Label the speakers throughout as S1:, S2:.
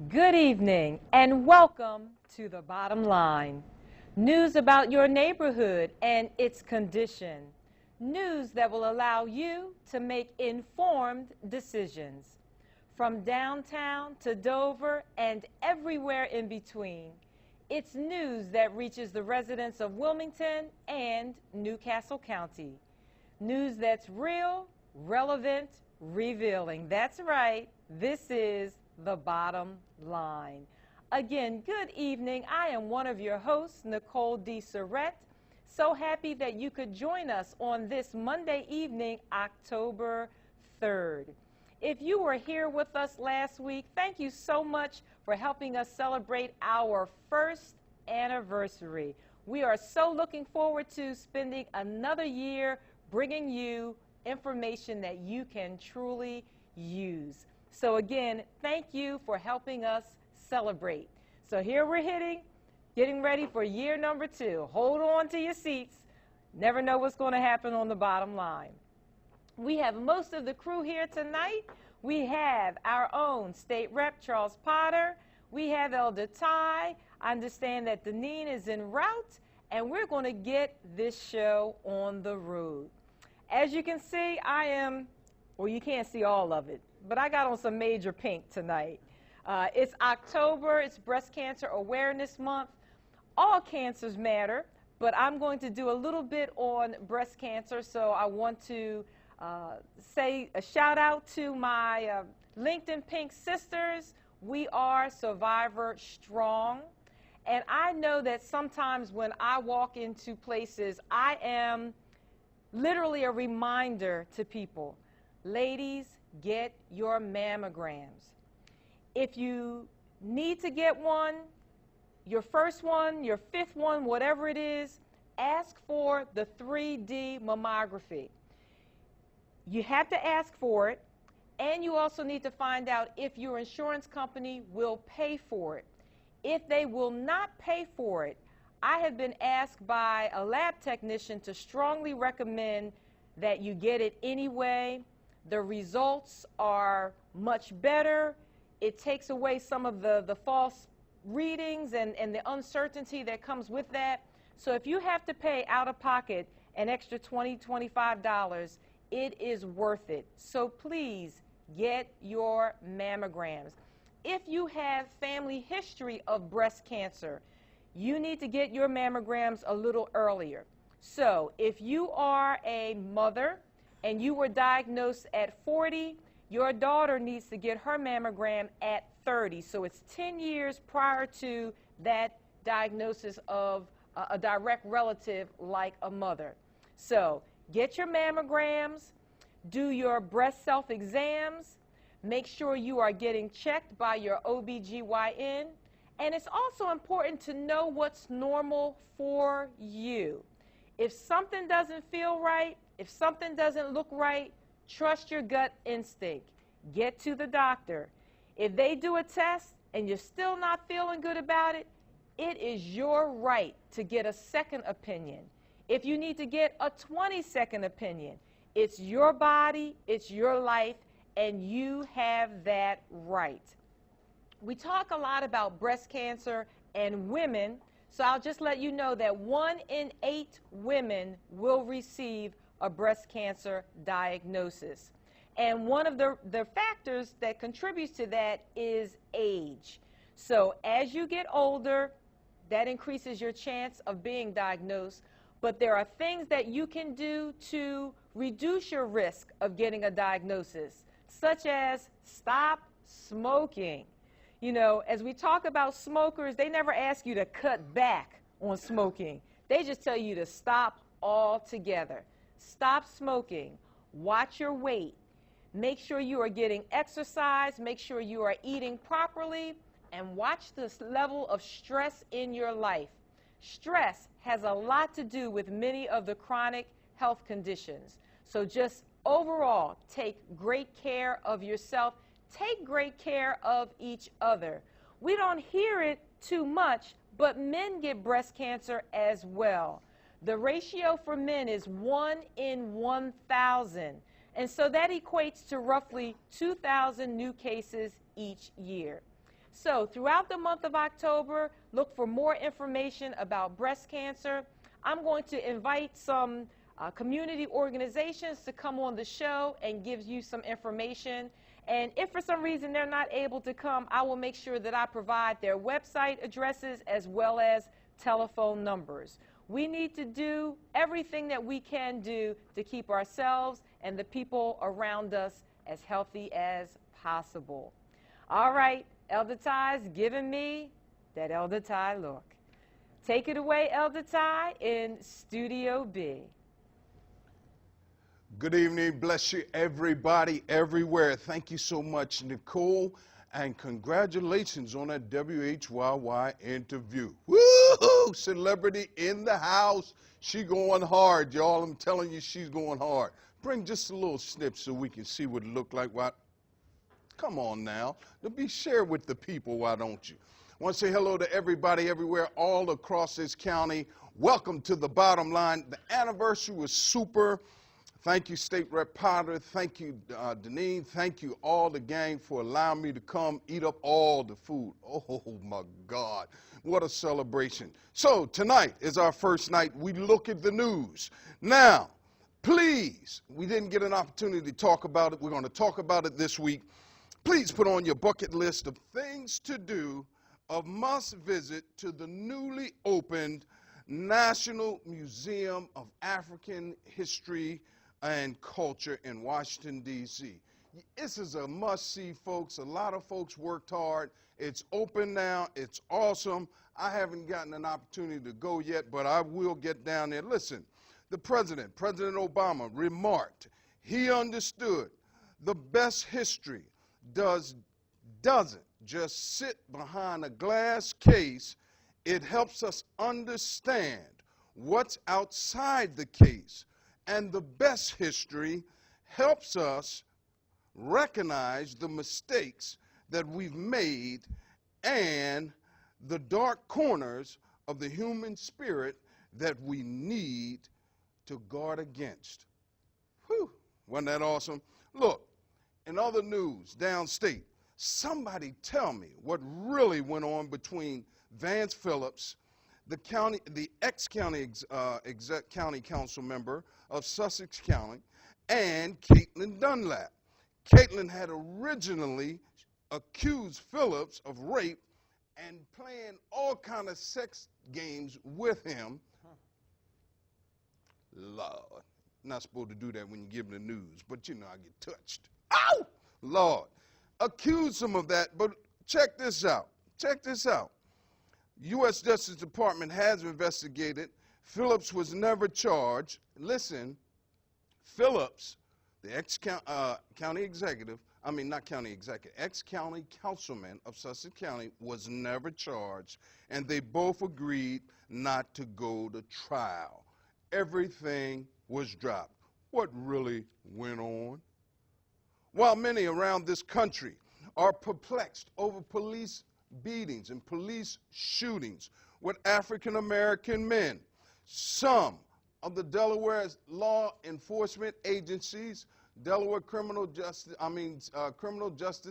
S1: Good evening and welcome to the Bottom Line. News about your neighborhood and its condition. News that will allow you to make informed decisions. From downtown to Dover and everywhere in between, it's news that reaches the residents of Wilmington and Newcastle County. News that's real, relevant, revealing. That's right, this is the Bottom Line. Again, good evening. I am one of your hosts, Nicole D. Surrett. So happy that you could join us on this Monday evening, October 3rd. If you were here with us last week, thank you so much for helping us celebrate our first anniversary. We are so looking forward to spending another year bringing you information that you can truly use. So again, thank you for helping us celebrate. So here we're getting ready for year number 2. Hold on to your seats. Never know what's going to happen on the Bottom Line. We have most of the crew here tonight. We have our own State Rep Charles Potter. We have Elder Ty. I understand that Deneen is en route, and we're going to get this show on the road. As you can see, well, you can't see all of it, but I got on some major pink tonight. It's October, it's Breast Cancer Awareness Month. All cancers matter, but I'm going to do a little bit on breast cancer, so I want to say a shout out to my LinkedIn Pink sisters. We are Survivor Strong, and I know that sometimes when I walk into places, I am literally a reminder to people. Ladies, get your mammograms. If you need to get one, your first one, your fifth one, whatever it is, ask for the 3D mammography. You have to ask for it, and you also need to find out if your insurance company will pay for it. If they will not pay for it, I have been asked by a lab technician to strongly recommend that you get it anyway. The results are much better. It takes away some of the false readings and the uncertainty that comes with that. So if you have to pay out of pocket an extra $20, $25, it is worth it. So please get your mammograms. If you have family history of breast cancer, you need to get your mammograms a little earlier. So if you are a mother and you were diagnosed at 40, your daughter needs to get her mammogram at 30. So it's 10 years prior to that diagnosis of a direct relative like a mother. So get your mammograms, do your breast self-exams, make sure you are getting checked by your OBGYN, and it's also important to know what's normal for you. If something doesn't feel right, if something doesn't look right, trust your gut instinct. Get to the doctor. If they do a test and you're still not feeling good about it, it is your right to get a second opinion. If you need to get a 20-second opinion, it's your body, it's your life, and you have that right. We talk a lot about breast cancer and women, so I'll just let you know that 1 in 8 women will receive a breast cancer diagnosis. And one of the factors that contributes to that is age. So as you get older, that increases your chance of being diagnosed, but there are things that you can do to reduce your risk of getting a diagnosis, such as stop smoking. You know, as we talk about smokers, they never ask you to cut back on smoking. They just tell you to stop altogether. Stop smoking. Watch your weight. Make sure you are getting exercise. Make sure you are eating properly. And watch the level of stress in your life. Stress has a lot to do with many of the chronic health conditions. So just overall, take great care of yourself. Take great care of each other. We don't hear it too much, but men get breast cancer as well. The ratio for men is 1 in 1,000. And so that equates to roughly 2,000 new cases each year. So throughout the month of October, look for more information about breast cancer. I'm going to invite some community organizations to come on the show and give you some information. And if for some reason they're not able to come, I will make sure that I provide their website addresses as well as telephone numbers. We need to do everything that we can do to keep ourselves and the people around us as healthy as possible. All right, Elder Ty's giving me that Elder Ty look. Take it away, Elder Ty, in Studio B.
S2: Good evening. Bless you, everybody, everywhere. Thank you so much, Nicole, and congratulations on that WHYY interview. Woo-hoo! Celebrity in the house. She going hard, y'all. I'm telling you, she's going hard. Bring just a little snip so we can see what it looked like. Why? Come on now. Be shared with the people, why don't you? I want to say hello to everybody everywhere, all across this county. Welcome to the Bottom Line. The anniversary was super. Thank you, State Rep Potter. Thank you, Deneen. Thank you, all the gang, for allowing me to come eat up all the food. Oh, my God. What a celebration. So tonight is our first night. We look at the news. Now, please, we didn't get an opportunity to talk about it. We're going to talk about it this week. Please put on your bucket list of things to do, of must visit to the newly opened National Museum of African History and Culture in Washington, D.C. This is a must-see, folks. A lot of folks worked hard. It's open now. It's awesome. I haven't gotten an opportunity to go yet, but I will get down there. Listen, the President Obama, remarked he understood the best history doesn't just sit behind a glass case. It helps us understand what's outside the case. And the best history helps us recognize the mistakes that we've made and the dark corners of the human spirit that we need to guard against. Whew, wasn't that awesome? Look, in other news, downstate, somebody tell me what really went on between Vance Phillips, the ex-county county council member of Sussex County, and Caitlin Dunlap. Caitlin had originally accused Phillips of rape and playing all kind of sex games with him. Lord, not supposed to do that when you give the news, but you know I get touched. Ow! Lord, accused him of that, but check this out. Check this out. U.S. Justice Department has investigated. Phillips was never charged. Listen, Phillips, the ex-county executive, ex-county councilman of Sussex County, was never charged, and they both agreed not to go to trial. Everything was dropped. What really went on? While many around this country are perplexed over police beatings and police shootings with African-American men, some of the Delaware's law enforcement agencies, Delaware Criminal Justice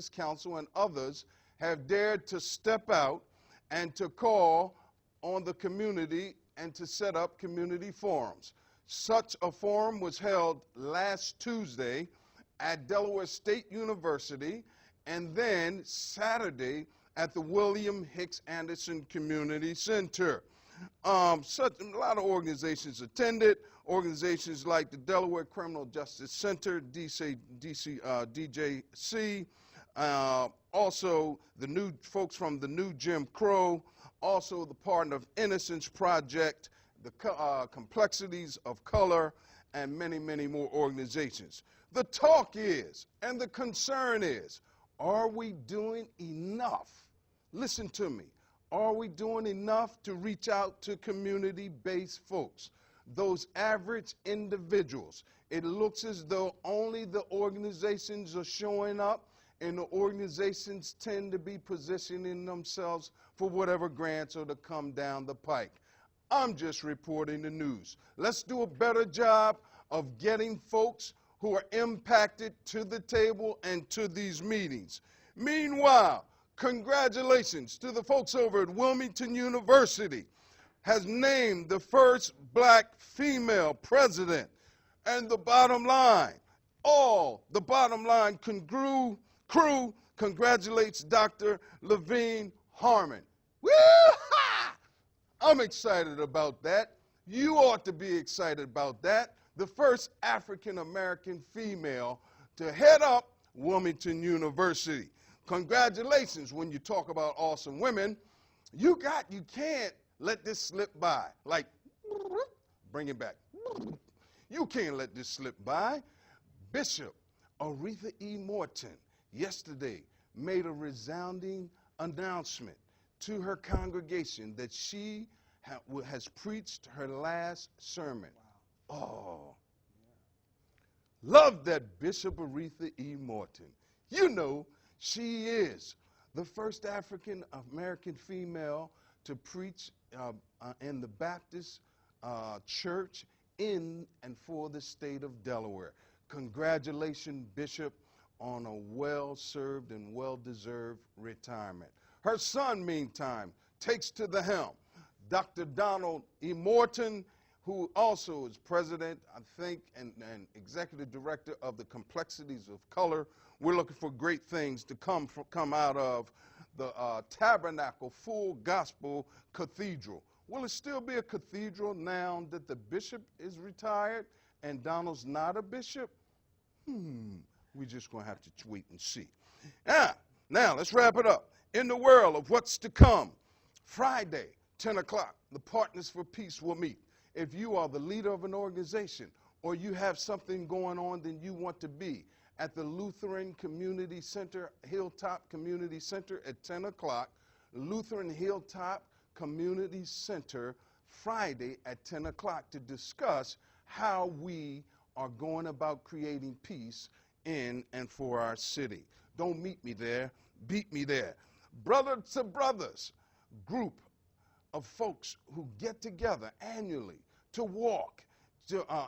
S2: Council and others have dared to step out and to call on the community and to set up community forums. Such a forum was held last Tuesday at Delaware State University and then Saturday at the William Hicks Anderson Community Center. A lot of organizations attended. Organizations like the Delaware Criminal Justice Center, DJC, also the new folks from the New Jim Crow, also the Pardon of Innocence Project, the Complexities of Color, and many, many more organizations. The talk is, and the concern is, are we doing enough? Listen to me. Are we doing enough to reach out to community-based folks, those average individuals? It looks as though only the organizations are showing up, and the organizations tend to be positioning themselves for whatever grants are to come down the pike. I'm just reporting the news. Let's do a better job of getting folks who are impacted to the table and to these meetings. Meanwhile, Congratulations to the folks over at Wilmington University, has named the first black female president. And the bottom line, all the bottom line crew congratulates Dr. Levine Harmon. Woo-ha! I'm excited about that. You ought to be excited about that. The first African-American female to head up Wilmington University. Congratulations. When you talk about awesome women, you can't let this slip by. Like, bring it back. You can't let this slip by. Bishop Aretha E. Morton yesterday made a resounding announcement to her congregation that she has preached her last sermon. Wow. Oh. Yeah. Love that Bishop Aretha E. Morton. You know, she is the first African American female to preach in the Baptist church in and for the state of Delaware. Congratulations, Bishop, on a well-served and well-deserved retirement. Her son, meantime, takes to the helm. Dr. Donald E. Morton, who also is president, I think, and executive director of the Complexities of Color. We're looking for great things to come out of the Tabernacle Full Gospel Cathedral. Will it still be a cathedral now that the bishop is retired and Donald's not a bishop? We're just going to have to wait and see. Now, let's wrap it up. In the world of what's to come, Friday, 10 o'clock, the Partners for Peace will meet. If you are the leader of an organization or you have something going on that you want to be at the Lutheran Community Center, Hilltop Community Center at 10 o'clock, Lutheran Hilltop Community Center, Friday at 10 o'clock to discuss how we are going about creating peace in and for our city. Don't meet me there, beat me there. Brother to Brothers group of folks who get together annually to walk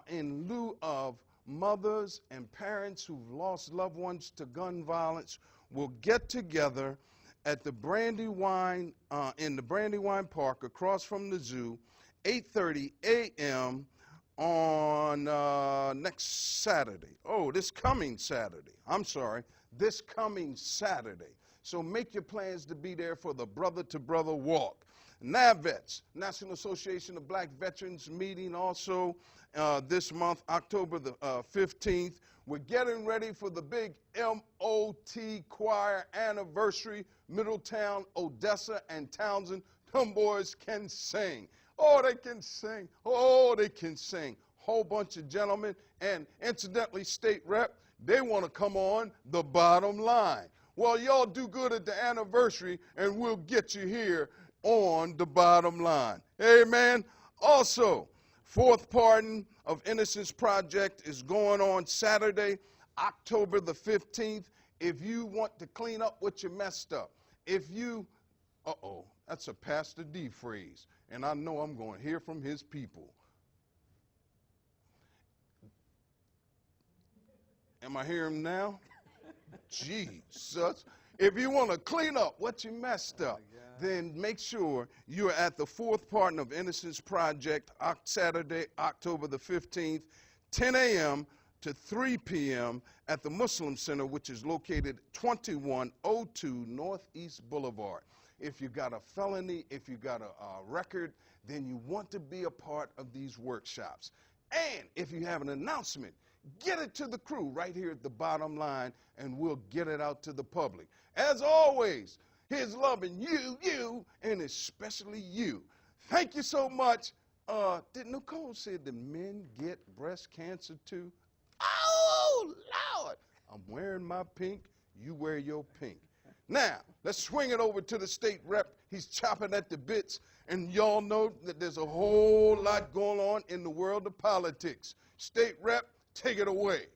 S2: in lieu of mothers and parents who've lost loved ones to gun violence will get together at the Brandywine, in the Brandywine Park across from the zoo, 8:30 a.m. on next Saturday. Oh, this coming Saturday. I'm sorry, this coming Saturday. So make your plans to be there for the Brother to Brother Walk. NAVETS, National Association of Black Veterans, meeting also this month, October the 15th. We're getting ready for the big MOT choir anniversary. Middletown, Odessa, and Townsend. Them boys can sing. Oh, they can sing. Oh, they can sing. Whole bunch of gentlemen. And incidentally, state rep, they want to come on the bottom line. Well, y'all do good at the anniversary, and we'll get you here on the bottom line. Amen. Also, Fourth Pardon of Innocence Project is going on Saturday, October the 15th. If you want to clean up what you messed up, if you, that's a Pastor D phrase, and I know I'm going to hear from his people. Am I hearing now? Jesus. If you want to clean up what you messed up, then make sure you're at the Fourth Pardon of Innocence Project Saturday, October the 15th, 10 a.m. to 3 p.m. at the Muslim Center, which is located 2102 Northeast Boulevard. If you got a felony, if you got a record, then you want to be a part of these workshops. And if you have an announcement, get it to the crew right here at the bottom line, and we'll get it out to the public. As always, here's loving you, and especially you. Thank you so much. Did Nicole say that men get breast cancer too? Oh, Lord. I'm wearing my pink. You wear your pink. Now, let's swing it over to the state rep. He's chopping at the bits, and y'all know that there's a whole lot going on in the world of politics. State rep, take it away.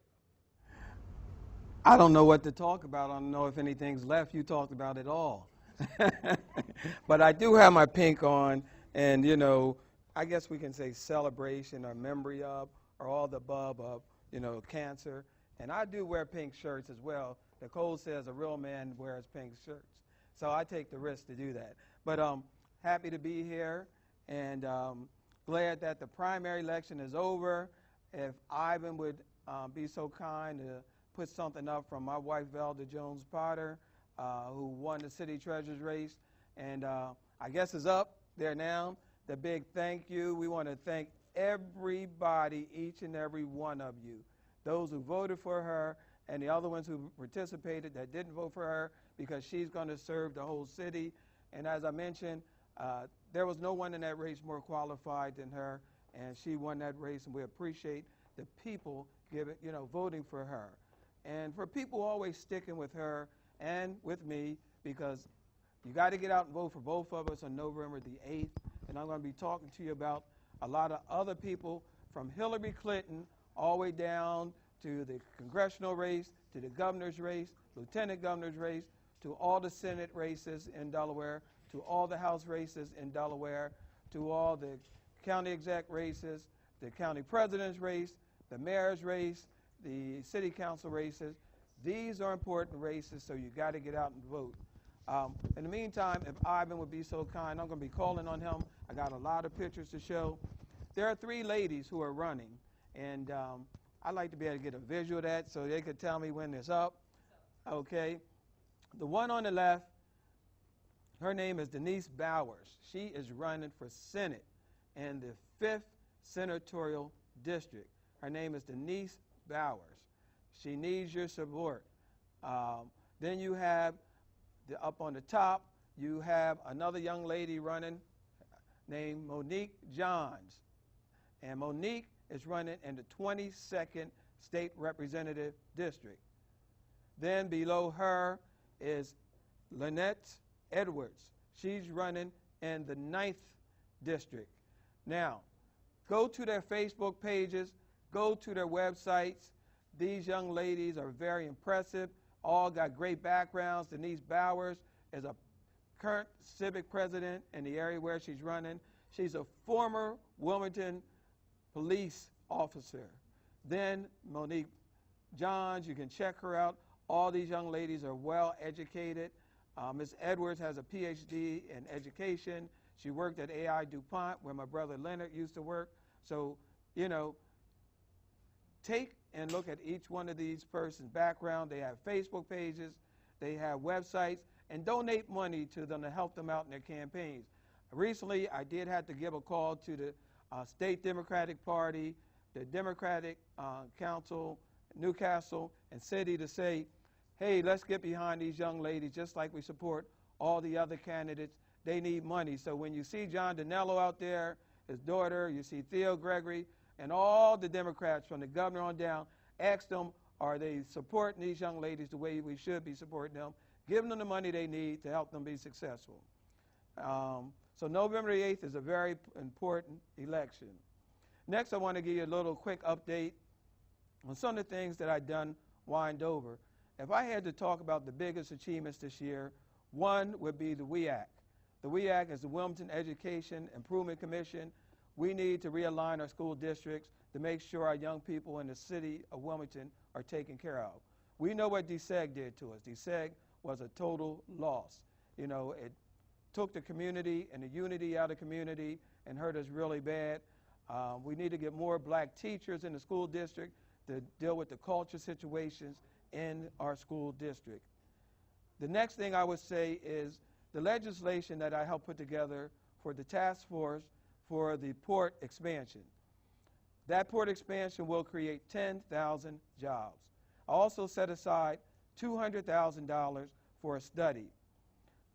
S3: I don't know what to talk about. I don't know if anything's left. You talked about it all. But I do have my pink on, and, you know, I guess we can say celebration or memory of or all the above of, you know, cancer. And I do wear pink shirts as well. Nicole says a real man wears pink shirts. So I take the risk to do that. But happy to be here, and glad that the primary election is over. If Ivan would be so kind to put something up from my wife, Velda Jones-Potter, who won the city treasurer's race, and I guess is up there now. The big thank you. We want to thank everybody, each and every one of you, those who voted for her and the other ones who participated that didn't vote for her, because she's going to serve the whole city. And as I mentioned, there was no one in that race more qualified than her, and she won that race, and we appreciate the people voting for her. And for people always sticking with her and with me, because you got to get out and vote for both of us on November the 8th. And I'm going to be talking to you about a lot of other people, from Hillary Clinton all the way down to the congressional race, to the governor's race, lieutenant governor's race, to all the Senate races in Delaware, to all the House races in Delaware, to all the county exec races, the county president's race, the mayor's race, the city council races. These are important races, so you got to get out and vote. In the meantime, if Ivan would be so kind, I'm going to be calling on him. I got a lot of pictures to show. There are 3 ladies who are running, and I'd like to be able to get a visual of that so they could tell me when it's up. Okay. The one on the left, her name is Denise Bowers. She is running for Senate in the 5th Senatorial District. Her name is Denise Bowers. She needs your support. Then you have, up on the top, you have another young lady running named Monique Johns. And Monique is running in the 22nd State Representative District. Then below her is Lynette Edwards. She's running in the 9th District. Now, go to their Facebook pages, go to their websites. These young ladies are very impressive, all got great backgrounds. Denise Bowers is a current civic president in the area where she's running. She's a former Wilmington police officer. Then Monique Johns, you can check her out. All these young ladies are well educated. Ms. Edwards has a PhD in education. She worked at AI DuPont, where my brother Leonard used to work. So, take and look at each one of these persons' background. They have Facebook pages, they have websites, and donate money to them to help them out in their campaigns. Recently, I did have to give a call to the State Democratic Party, the Democratic Council, Newcastle, and City to say, hey, let's get behind these young ladies just like we support all the other candidates. They need money. So when you see John Danello out there, his daughter, you see Theo Gregory, and all the Democrats from the governor on down, ask them, are they supporting these young ladies the way we should be supporting them, giving them the money they need to help them be successful. So November the 8th is a very important election. Next, I want to give you a little quick update on some of the things that I've done wind over. If I had to talk about the biggest achievements this year, one would be the WEAC. The WEAC is the Wilmington Education Improvement Commission. We need to realign our school districts to make sure our young people in the city of Wilmington are taken care of. We know what DSEG did to us. DSEG was a total loss. It took the community and the unity out of the community and hurt us really bad. We need to get more black teachers in the school district to deal with the culture situations in our school district. The next thing I would say is the legislation that I helped put together for the task force for the port expansion. That port expansion will create 10,000 jobs. I also set aside $200,000 for a study.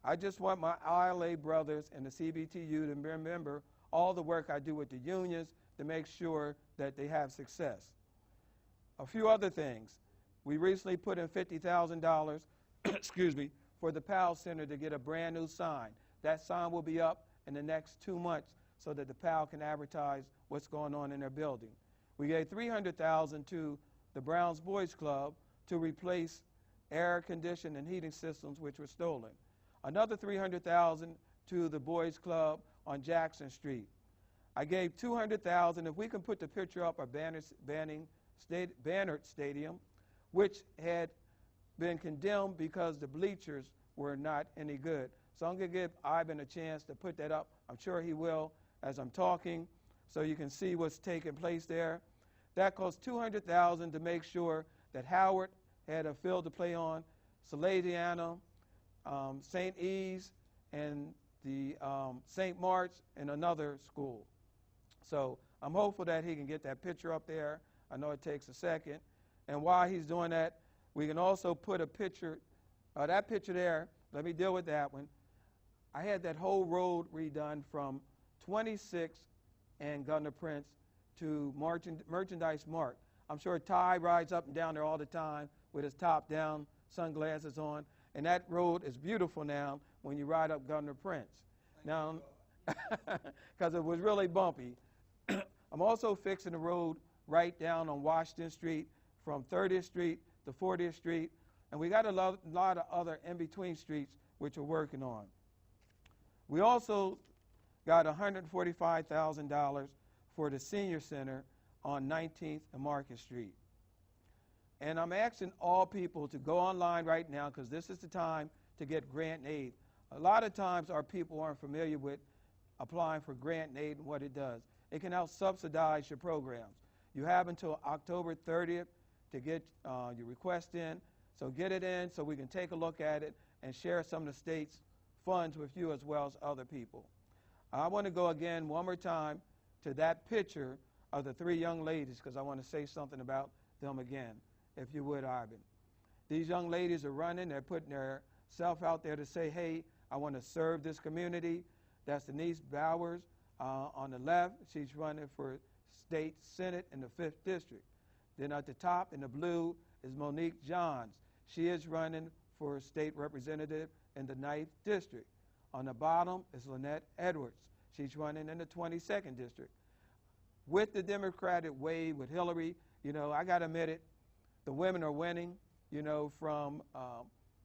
S3: I just want my ILA brothers and the CBTU to remember all the work I do with the unions to make sure that they have success. A few other things. We recently put in $50,000 excuse me, for the PAL Center to get a brand new sign. That sign will be up in the next 2 months so that the PAL can advertise what's going on in their building. We gave $300,000 to the Browns Boys Club to replace air conditioning and heating systems which were stolen. Another $300,000 to the Boys Club on Jackson Street. I gave $200,000, if we can put the picture up, of Bannert Stadium, which had been condemned because the bleachers were not any good. So I'm going to give Ivan a chance to put that up. I'm sure he will as I'm talking, so you can see what's taking place there. That cost $200,000 to make sure that Howard had a field to play on, Salesiano, St. E's, and the St. Mark's, and another school. So I'm hopeful that he can get that picture up there. I know it takes a second. And while he's doing that, we can also put a picture, that picture there, let me deal with that one. I had that whole road redone from 26 and Governor Prince to Merchandise Mart. I'm sure Ty rides up and down there all the time with his top down, sunglasses on, and that road is beautiful now when you ride up Governor Prince. Now, because it was really bumpy. I'm also fixing the road right down on Washington Street from 30th Street to 40th Street, and we got a lot of other in-between streets which we're working on. We also got $145,000 for the senior center on 19th and Market Street. And I'm asking all people to go online right now, because this is the time to get grant and aid. A lot of times our people aren't familiar with applying for grant and aid and what it does. It can help subsidize your programs. You have until October 30th to get your request in, so get it in so we can take a look at it and share some of the state's funds with you as well as other people. I want to go again one more time to that picture of the three young ladies, because I want to say something about them again, if you would, Ivan. These young ladies are running, they're putting their self out there to say, hey, I want to serve this community. That's Denise Bowers on the left. She's running for state senate in the 5th district. Then at the top in the blue is Monique Johns. She is running for state representative in the 9th district. On the bottom is Lynette Edwards. She's running in the 22nd district. With the Democratic wave, with Hillary, you know, I got to admit it, the women are winning, you know, from,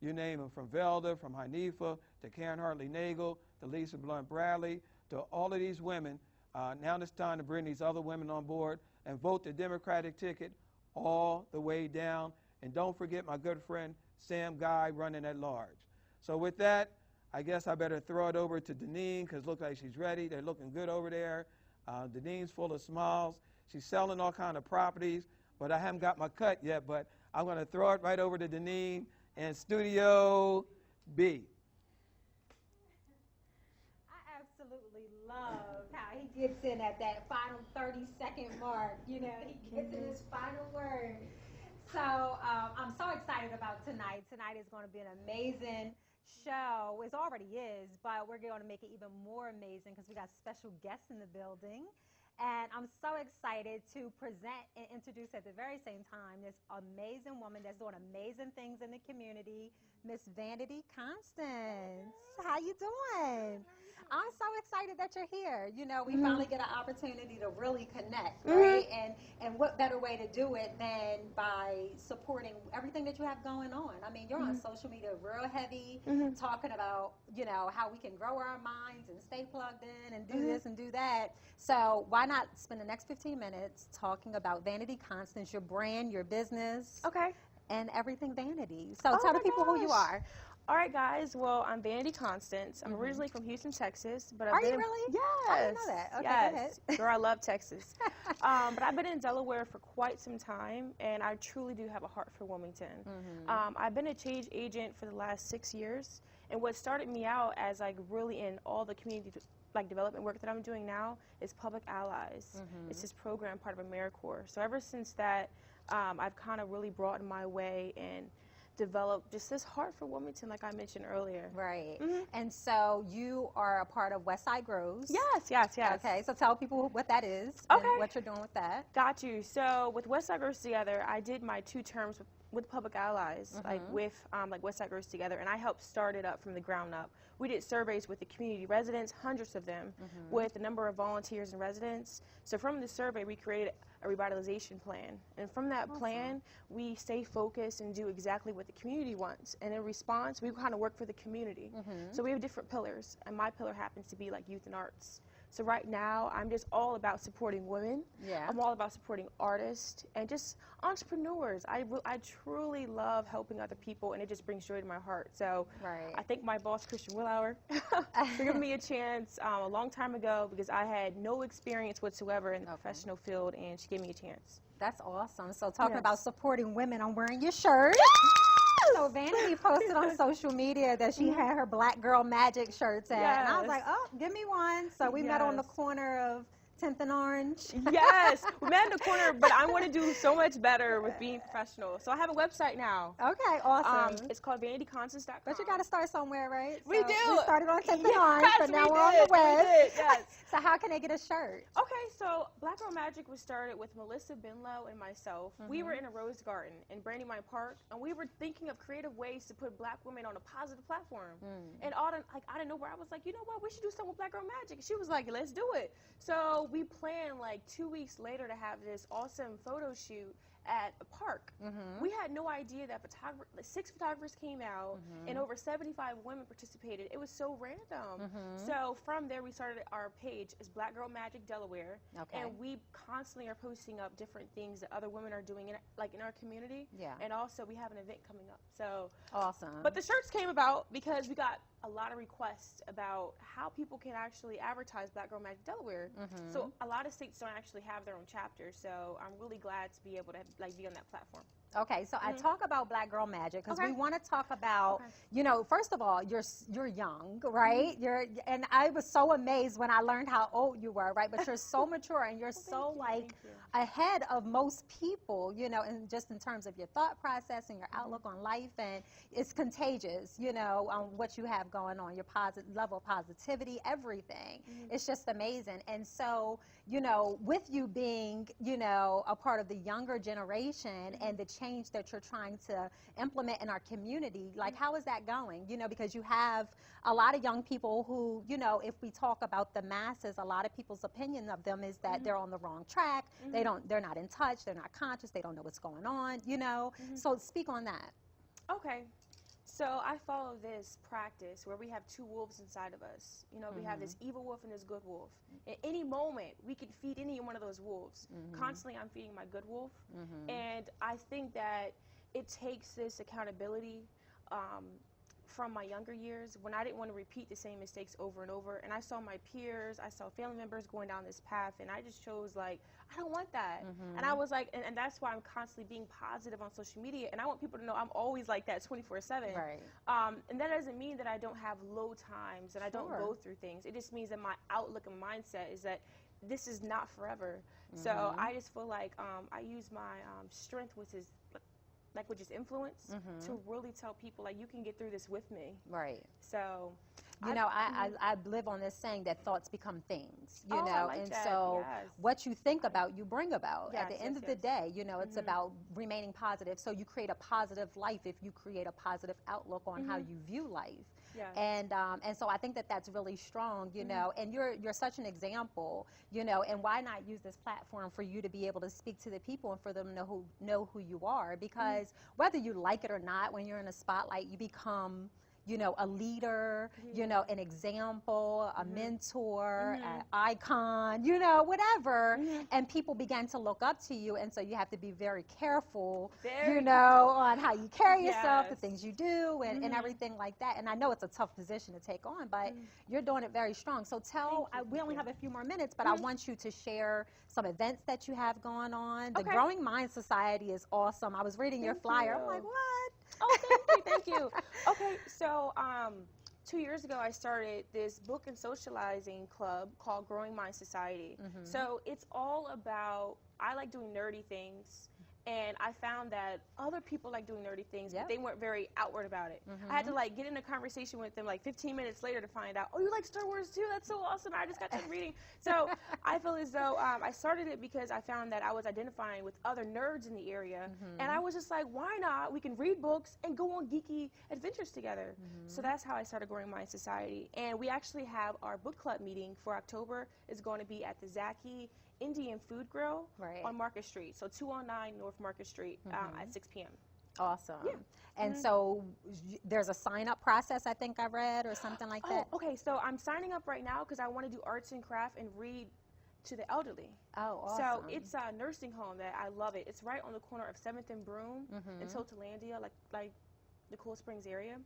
S3: you name them, from Velda, from Hanifa, to Karen Hartley-Nagel, to Lisa Blunt Bradley, to all of these women. Now it's time to bring these other women on board and vote the Democratic ticket all the way down. And don't forget my good friend Sam Guy running at large. So with that, I guess I better throw it over to Deneen, because it looks like she's ready. They're looking good over there. Deneen's full of smiles. She's selling all kind of properties, but I haven't got my cut yet. But I'm going to throw it right over to Deneen in Studio B.
S4: I absolutely love how he gets in at that final 30-second mark. You know, he gets in his final word. So I'm so excited about tonight. Tonight is going to be an amazing show. It already is, but we're going to make it even more amazing because we got special guests in the building. And I'm so excited to present and introduce at the very same time this amazing woman that's doing amazing things in the community, Miss Vanity Constance. How you doing? I'm so excited that you're here. You know, we finally get an opportunity to really connect, right? And what better way to do it than by supporting everything that you have going on. I mean, you're on social media real heavy, talking about, you know, how we can grow our minds and stay plugged in and do this and do that. So why not spend the next 15 minutes talking about Vanity Constance, your brand, your business, and everything Vanity. So tell the people who you are.
S5: All right, guys. Well, I'm Vanity Constance. I'm originally from Houston, Texas. But
S4: Are you really?
S5: Yes.
S4: I didn't know that. Okay,
S5: yes.
S4: go ahead.
S5: Girl, I love Texas. But I've been in Delaware for quite some time, and I truly do have a heart for Wilmington. I've been a change agent for the last 6 years, and what started me out as like really in all the community like development work that I'm doing now is Public Allies. It's this program, part of AmeriCorps. So ever since that, I've kind of really broadened my way and developed just this heart for Wilmington, like I mentioned earlier.
S4: Right. And so you are a part of Westside Grows.
S5: Yes.
S4: Okay, so tell people what that is and what you're doing with that.
S5: Got you. So with Westside Grows Together, I did my 2 terms with Public Allies, like with like Westside Grows Together, and I helped start it up from the ground up. We did surveys with the community residents, hundreds of them, with a number of volunteers and residents. So from the survey, we created a revitalization plan. And from that plan, we stay focused and do exactly what the community wants. And in response, we kind of work for the community. So we have different pillars, and my pillar happens to be like youth and arts. So right now, I'm just all about supporting women.
S4: Yeah.
S5: I'm all about supporting artists and just entrepreneurs. I truly love helping other people, and it just brings joy to my heart. So
S4: Right.
S5: I thank my boss, Christian Willauer, for giving me a chance a long time ago, because I had no experience whatsoever in the professional field, and she gave me a chance.
S4: That's awesome. So talking
S5: Yes.
S4: about supporting women, I'm wearing your shirt. So Vanity posted on social media that she had her Black Girl Magic shirts at. And I was
S5: Yes.
S4: like, oh, give me one. So we met on the
S5: Yes.
S4: corner of 10th and Orange.
S5: Yes, we met in the corner, but I want to do so much better with being professional. So I have a website now.
S4: Okay, awesome.
S5: It's called vanityconstance.com.
S4: But you got to start somewhere, right?
S5: We
S4: So
S5: do.
S4: We started on 10th and
S5: Yes,
S4: Orange, but now
S5: we
S4: we're on the
S5: did. We
S4: web.
S5: did, yes.
S4: So how can they get a shirt?
S5: Okay, so Black Girl Magic was started with Melissa Binlow and myself. We were in a rose garden in Brandywine Park, and we were thinking of creative ways to put Black women on a positive platform. And out of nowhere, I was like, you know what, we should do something with Black Girl Magic. She was like, let's do it. So we planned like 2 weeks later to have this awesome photo shoot at a park. We had no idea that 6 photographers came out and over 75 women participated. It was so random. So from there, we started our page as Black Girl Magic Delaware,
S4: Okay.
S5: and we constantly are posting up different things that other women are doing in our community.
S4: Yeah.
S5: And also we have an event coming up. So
S4: Awesome.
S5: but the shirts came about because we got a lot of requests about how people can actually advertise Black Girl Magic Delaware. So a lot of states don't actually have their own chapters. So I'm really glad to be able to be on that platform.
S4: Okay, so I talk about Black Girl Magic because
S5: Okay.
S4: we want to talk about,
S5: Okay.
S4: you know, first of all, you're young, right? And I was so amazed when I learned how old you were, right? But you're so mature and you're so
S5: thank you.
S4: ahead of most people, you know, and just in terms of your thought process and your outlook on life, and it's contagious, you know, what you have going on, your level of positivity, everything. It's just amazing. And so, you know, with you being, you know, a part of the younger generation and the change that you're trying to implement in our community, like how is that going? You know, because you have a lot of young people who, you know, if we talk about the masses, a lot of people's opinion of them is that they're on the wrong track. They're not in touch, they're not conscious, they don't know what's going on, you know. So speak on that.
S5: Okay. So I follow this practice where we have two wolves inside of us. You know, we have this evil wolf and this good wolf. At any moment, we could feed any one of those wolves. Constantly, I'm feeding my good wolf. And I think that it takes this accountability from my younger years when I didn't want to repeat the same mistakes over and over. And I saw my peers, I saw family members going down this path, and I just chose, like, I don't want that. And I was like, and that's why I'm constantly being positive on social media. And I want people to know I'm always like that 24/7.
S4: Right.
S5: And that doesn't mean that I don't have low times and I don't go through things. It just means that my outlook and mindset is that this is not forever. So I just feel like I use my strength, which is influence, to really tell people, like, you can get through this with me.
S4: Right.
S5: So,
S4: You know, I live on this saying that thoughts become things, you
S5: Oh, I
S4: know,
S5: like
S4: and
S5: that.
S4: so
S5: Yes.
S4: what you think about, you bring about. At
S5: Yes,
S4: the end
S5: yes,
S4: of the
S5: yes.
S4: day, you know, it's about remaining positive. So you create a positive life if you create a positive outlook on how you view life.
S5: Yes.
S4: And so I think that that's really strong, you know, and you're such an example, you know, and why not use this platform for you to be able to speak to the people and for them to know who you are, because whether you like it or not, when you're in a spotlight, you become, you know, a leader, you know, an example, a mentor, an icon, you know, whatever. And people begin to look up to you. And so you have to be very careful, you know, on how you carry yourself, the things you do, and everything like that. And I know it's a tough position to take on, but you're doing it very strong. So we only have a few more minutes, but I want you to share some events that you have going on. The Growing Mind Society is awesome. I was reading your flyer. I'm like, what?
S5: Oh, thank you. Okay, so 2 years ago, I started this book and socializing club called Growing Mind Society. So it's all about, I like doing nerdy things, and I found that other people like doing nerdy things, but they weren't very outward about it. I had to, like, get in a conversation with them like 15 minutes later to find out, oh, you like Star Wars too? That's so awesome. I just got done reading. So I feel as though I started it because I found that I was identifying with other nerds in the area, and I was just like, why not? We can read books and go on geeky adventures together. So that's how I started Growing Mind Society. And we actually have our book club meeting for October. Is going to be at the Zaki Indian Food Grill on Market Street. So 209 North Market Street at 6 p.m.
S4: Awesome.
S5: Yeah.
S4: And so there's a sign-up process, I think I read, or something like that.
S5: Oh, okay. So I'm signing up right now because I want to do arts and craft and read to the elderly.
S4: Oh, awesome.
S5: So it's a nursing home that I love it. It's right on the corner of 7th and Broome in Totalandia, like the Cool Springs area.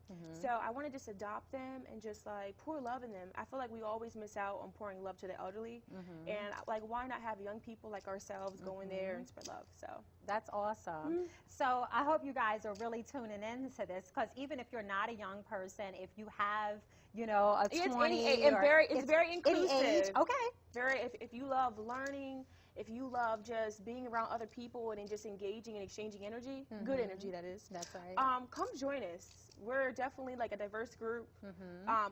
S5: So I want to just adopt them and just like pour love in them. I feel like we always miss out on pouring love to the elderly, and like why not have young people like ourselves go in there and spread love? So
S4: that's awesome. So I hope you guys are really tuning into this, because even if you're not a young person, if you have, you know, a 20
S5: it's very inclusive.
S4: Any age. Okay.
S5: Very. If you love learning, if you love just being around other people and then just engaging and exchanging energy, good energy that is.
S4: That's right.
S5: Come join us. We're definitely like a diverse group,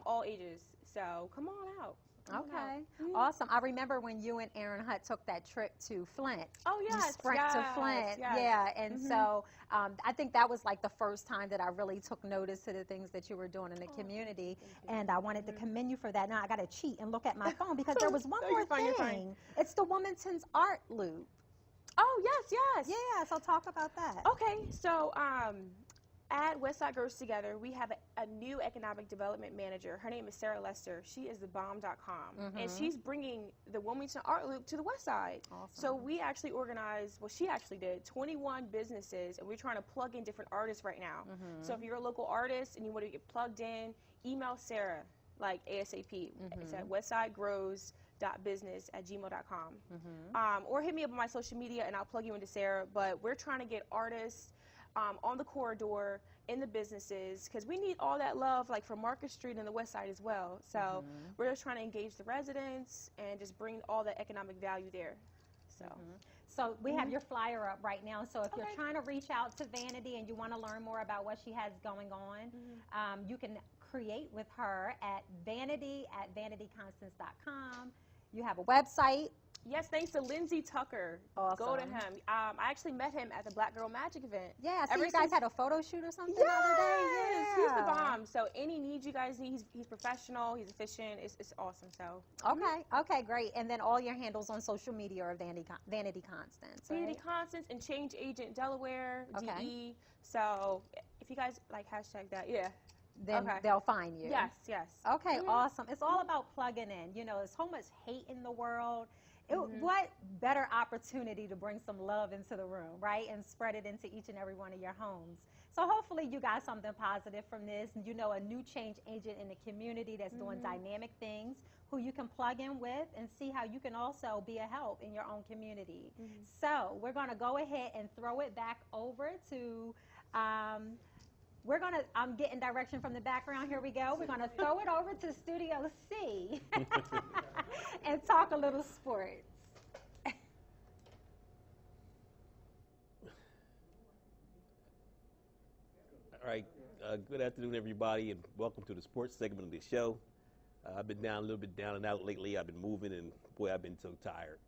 S5: all ages. So come on out.
S4: Okay, awesome. I remember when you and Aaron Hutt took that trip to Flint.
S5: Oh, yes.
S4: You sprint to Flint.
S5: Yes.
S4: Yeah, and so I think that was like the first time that I really took notice to the things that you were doing in the community, and I wanted to commend you for that. Now I got to cheat and look at my phone because there was one more thing. It's the Wilmington's Art Loop.
S5: Oh, yes.
S4: Yeah, so talk about that.
S5: Okay, so at Westside Girls Together, we have a new economic development manager. Her name is Sarah Lester. She is the bomb.com, and she's bringing the Wilmington Art Loop to the West Side.
S4: Awesome.
S5: So we actually organized, well, she actually did, 21 businesses, and we're trying to plug in different artists right now. So if you're a local artist and you want to get plugged in, email Sarah, like ASAP. It's at westsidegrows.business@gmail.com. Or hit me up on my social media, and I'll plug you into Sarah. But we're trying to get artists on the corridor, in the businesses, because we need all that love, like from Market Street and the West Side as well. So we're just trying to engage the residents and just bring all the economic value there.
S4: So we have your flyer up right now. So if you're trying to reach out to Vanity and you want to learn more about what she has going on, you can create with her at vanity@vanityconstance.com. You have a website.
S5: Yes, thanks to Lindsay Tucker.
S4: Awesome.
S5: Go to him. I actually met him at the Black Girl Magic event.
S4: Yeah, I see you guys had a photo shoot or something the other day.
S5: Yes, he's the bomb. So any need you guys need, he's professional, he's efficient, it's awesome. So
S4: okay, great. And then all your handles on social media are Vanity Constance. Right?
S5: Vanity Constance and Change Agent Delaware, DE. So if you guys like hashtag that,
S4: then they'll find you.
S5: Yes.
S4: Okay, awesome. It's all about plugging in. You know, there's so much hate in the world. What better opportunity to bring some love into the room, right? And spread it into each and every one of your homes. So hopefully you got something positive from this. And you know, a new change agent in the community that's doing dynamic things, who you can plug in with and see how you can also be a help in your own community. So we're going to go ahead and throw it back over to... I'm getting direction from the background. Here we go. We're going to throw it over to Studio C and talk a little sports.
S6: All right. Good afternoon, everybody, and welcome to the sports segment of the show. I've been a little bit down and out lately. I've been moving, and boy, I've been so tired.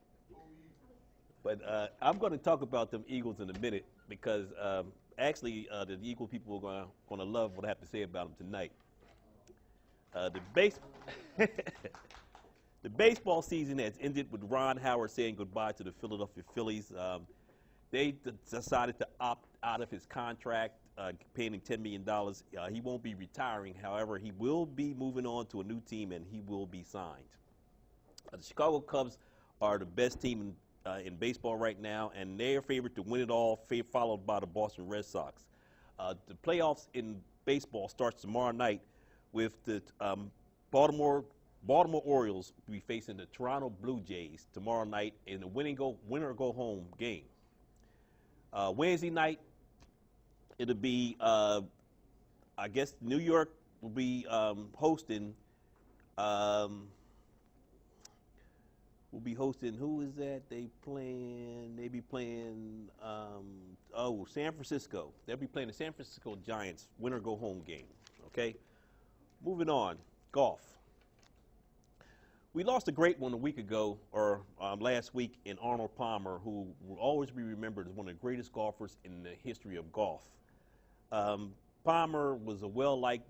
S6: But I'm going to talk about them Eagles in a minute because actually, the Eagle people are going to love what I have to say about them tonight. The baseball season has ended with Ron Howard saying goodbye to the Philadelphia Phillies. They decided to opt out of his contract, paying him $10 million. He won't be retiring. However, he will be moving on to a new team, and he will be signed. The Chicago Cubs are the best team in baseball right now, and they are favored to win it all, followed by the Boston Red Sox. The playoffs in baseball starts tomorrow night with the Baltimore Orioles will be facing the Toronto Blue Jays tomorrow night in the winner-go-home game. Wednesday night, it'll be, I guess, New York will be hosting. We'll be hosting. Who is that? They be playing. San Francisco. They'll be playing the San Francisco Giants winner-go-home game. Okay. Moving on. Golf. We lost a great one a week ago, or last week, in Arnold Palmer, who will always be remembered as one of the greatest golfers in the history of golf. Palmer was a well-liked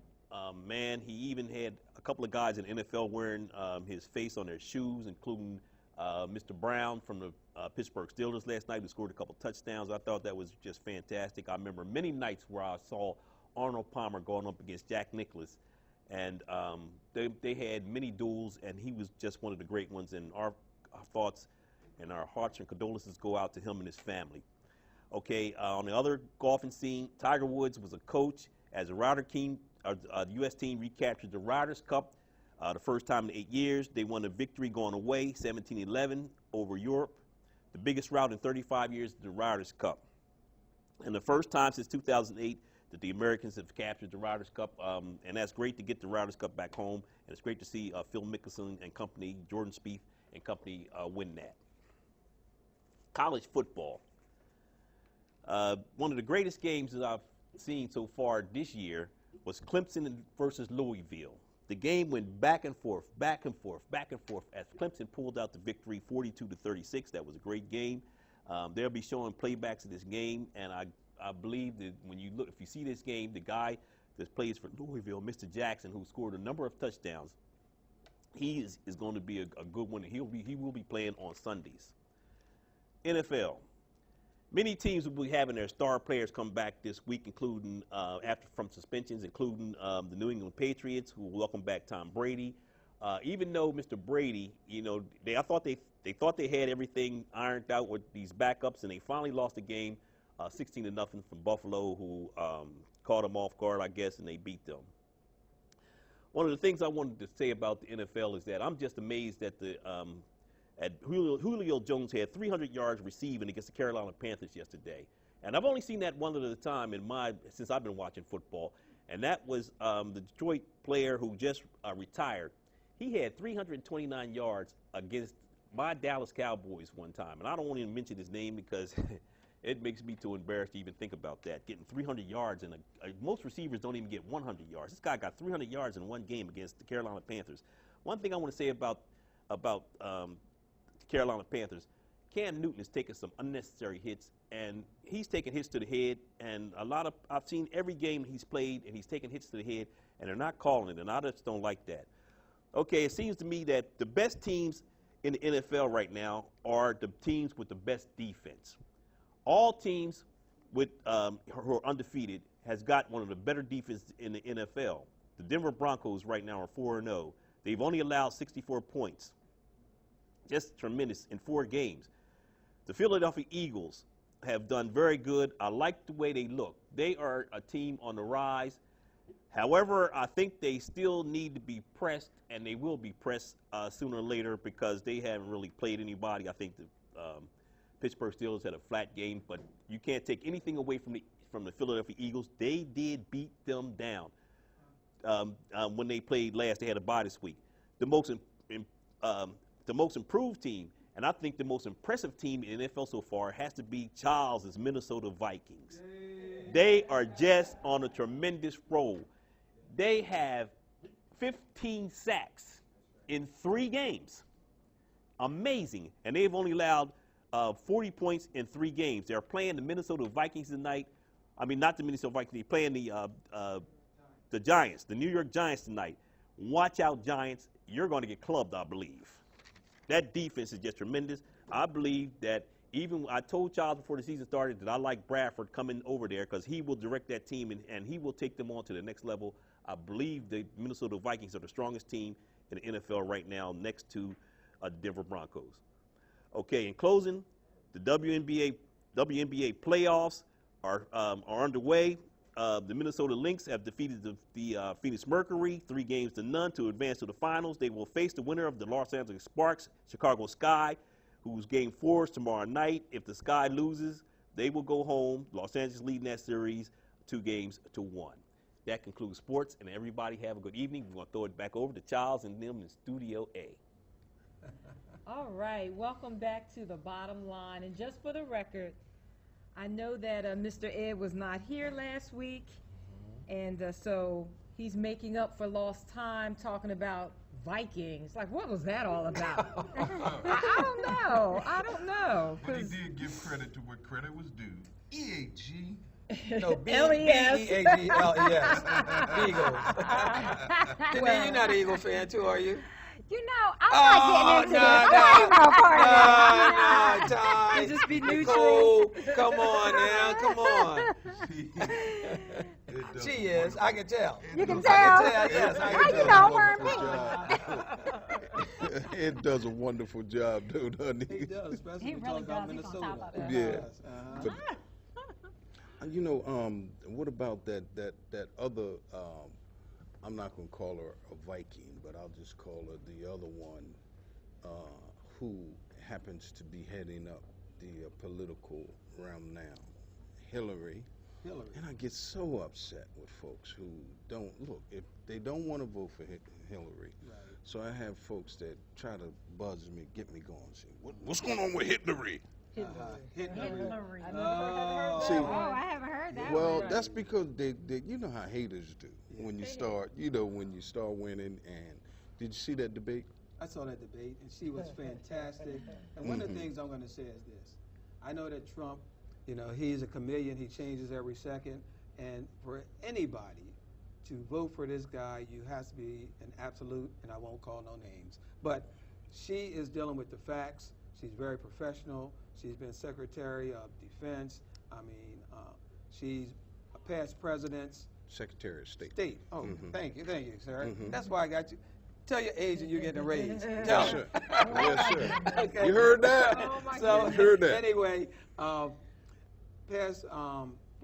S6: man. He even had a couple of guys in the NFL wearing his face on their shoes, including Mr. Brown from the Pittsburgh Steelers last night, who scored a couple touchdowns. I thought that was just fantastic. I remember many nights where I saw Arnold Palmer going up against Jack Nicklaus, and they had many duels, and he was just one of the great ones. And our thoughts and our hearts and condolences go out to him and his family. Okay, on the other golfing scene, Tiger Woods was a coach as a Ryder King. The U.S. team recaptured the Riders' Cup the first time in 8 years. They won a victory going away, 17-11 over Europe. The biggest rout in 35 years, the Riders' Cup. And the first time since 2008 that the Americans have captured the Riders' Cup, and that's great to get the Riders' Cup back home. And it's great to see Phil Mickelson and company, Jordan Spieth and company win that. College football. One of the greatest games that I've seen so far this year was Clemson versus Louisville. The game went back and forth, back and forth, back and forth as Clemson pulled out the victory 42-36. That was a great game. They'll be showing playbacks of this game, and I believe that when you look, if you see this game, the guy that plays for Louisville, Mr. Jackson, who scored a number of touchdowns, he is going to be a good one. He will be playing on Sundays. NFL. Many teams will be having their star players come back this week, including from suspensions, including the New England Patriots, who will welcome back Tom Brady. Even though Mr. Brady, I thought they thought they had everything ironed out with these backups, and they finally lost the game 16-0 from Buffalo, who caught them off guard, I guess, and they beat them. One of the things I wanted to say about the NFL is that I'm just amazed that Julio Jones had 300 yards receiving against the Carolina Panthers yesterday. And I've only seen that one other time since I've been watching football, and that was the Detroit player who just retired. He had 329 yards against my Dallas Cowboys one time. And I don't want to even mention his name because it makes me too embarrassed to even think about that. Getting 300 yards, and most receivers don't even get 100 yards. This guy got 300 yards in one game against the Carolina Panthers. One thing I want to say about Carolina Panthers, Cam Newton is taking some unnecessary hits, and he's taking hits to the head, and I've seen every game he's played, and he's taking hits to the head, and they're not calling it, and I just don't like that. Okay, it seems to me that the best teams in the NFL right now are the teams with the best defense. All teams who are undefeated has got one of the better defenses in the NFL. The Denver Broncos right now are 4-0. They've only allowed 64 points. Just tremendous in 4 games. The Philadelphia Eagles have done very good. I like the way they look. They are a team on the rise. However, I think they still need to be pressed, and they will be pressed sooner or later because they haven't really played anybody. I think the Pittsburgh Steelers had a flat game, but you can't take anything away from the Philadelphia Eagles. They did beat them down when they played last. They had a bye this week. The most improved team, and I think the most impressive team in the NFL so far, has to be Charles's Minnesota Vikings. They are just on a tremendous roll. They have 15 sacks in 3 games. Amazing. And they've only allowed 40 points in 3 games. They're playing the Minnesota Vikings tonight. I mean, not the Minnesota Vikings. They're playing the Giants, the New York Giants tonight. Watch out, Giants. You're going to get clubbed, I believe. That defense is just tremendous. I believe that I told Charles before the season started that I like Bradford coming over there because he will direct that team and he will take them on to the next level. I believe the Minnesota Vikings are the strongest team in the NFL right now, next to the Denver Broncos. Okay, in closing, the WNBA playoffs are underway. The Minnesota Lynx have defeated the Phoenix Mercury 3-0 to advance to the finals. They will face the winner of the Los Angeles Sparks, Chicago Sky, whose Game 4 is tomorrow night. If the Sky loses, they will go home. Los Angeles leading that series 2-1. That concludes sports, and everybody have a good evening. We're going to throw it back over to Charles and them in Studio A.
S1: All right, welcome back to the Bottom Line. And just for the record, I know that Mr. Ed was not here last week, and so he's making up for lost time talking about Vikings. Like, what was that all about? I don't know.
S2: But he did give credit to what credit was due. EAG.
S3: No,
S1: L-E-S.
S3: B-E-A-G-L-E-S. Eagles. Denise, you're not an Eagle fan too, are you?
S4: You know, I'm not getting into this. I'm not even a part of this.
S3: No, Ty.
S1: You just be
S3: Nicole, come on now, come on.
S2: It does
S3: She
S2: a
S3: is, I can tell.
S4: You can
S3: I
S4: tell.
S3: can tell, yes, I
S4: How
S3: can
S4: you
S3: tell.
S4: know
S2: Wonderful
S4: her and me?
S2: job. It does a wonderful job, dude, doesn't
S3: He does, especially
S4: He
S3: when
S4: really
S3: we talk about
S4: does. He's on
S3: Minnesota.
S4: top of it.
S2: Yeah.
S3: Yes,
S2: But, you know, what about that other, I'm not going to call her a Viking, but I'll just call her the other one who happens to be heading up the political realm now, Hillary.
S3: Hillary.
S2: And I get so upset with folks who don't, look, if they don't want to vote for Hillary,
S3: Right.
S2: so I have folks that try to buzz me, get me going, say, what's going on with Hillary?
S4: Hillary.
S3: Oh.
S2: See,
S4: Oh, I haven't heard that
S2: well,
S4: one.
S2: that's because they you know how haters do when you start, when you start winning. And did you see that debate?
S3: I saw that debate, and she was fantastic. And one of the things I'm going to say is this. I know that Trump, you know, he's a chameleon. He changes every second. And for anybody to vote for this guy, you have to be an absolute, and I won't call no names. But she is dealing with the facts. She's very professional. She's been Secretary of Defense. I mean, she's a past president.
S2: Secretary of State.
S3: Oh,
S2: Mhm.
S3: thank you, sir.
S2: Mhm.
S3: That's why I got you. Tell your agent you're getting a raise. Tell
S2: Yes,
S3: him.
S2: sir. Yes, sir.
S3: Okay.
S2: You heard that?
S3: So
S2: You heard that?
S3: anyway, past